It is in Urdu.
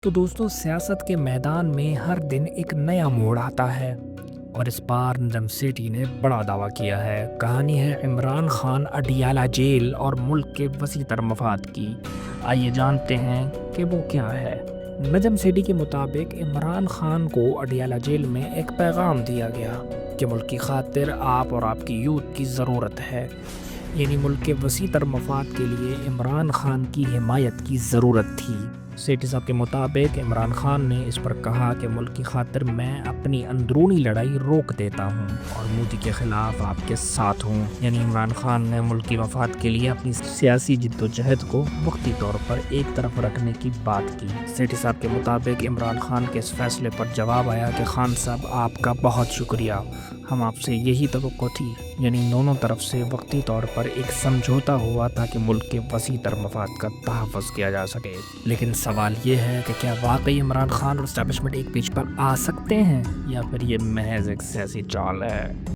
تو دوستوں سیاست کے میدان میں ہر دن ایک نیا موڑ آتا ہے اور اس بار نجم سیٹھی نے بڑا دعویٰ کیا ہے۔ کہانی ہے عمران خان اڈیالہ جیل اور ملک کے وسیع تر مفاد کی۔ آئیے جانتے ہیں کہ وہ کیا ہے۔ نجم سیٹھی کے مطابق عمران خان کو اڈیالہ جیل میں ایک پیغام دیا گیا کہ ملک کی خاطر آپ اور آپ کی یوتھ کی ضرورت ہے، یعنی ملک کے وسیع تر مفاد کے لیے عمران خان کی حمایت کی ضرورت تھی۔ سیٹھی صاحب کے مطابق عمران خان نے اس پر کہا کہ ملک کی خاطر میں اپنی اندرونی لڑائی روک دیتا ہوں اور مودی کے خلاف آپ کے ساتھ ہوں، یعنی عمران خان نے ملکی مفاد کے لیے اپنی سیاسی جدوجہد کو وقتی طور پر ایک طرف رکھنے کی بات کی۔ سیٹھی صاحب کے مطابق عمران خان کے اس فیصلے پر جواب آیا کہ خان صاحب آپ کا بہت شکریہ، ہم آپ سے یہی توقع تھی، یعنی دونوں طرف سے وقتی طور پر ایک سمجھوتا ہوا تاکہ ملک کے وسیع تر مفاد کا تحفظ کیا جا سکے۔ لیکن سوال یہ ہے کہ کیا واقعی عمران خان اور اسٹیبلشمنٹ ایک پیج پر آ سکتے ہیں یا پھر یہ محض ایک سیاسی چال ہے؟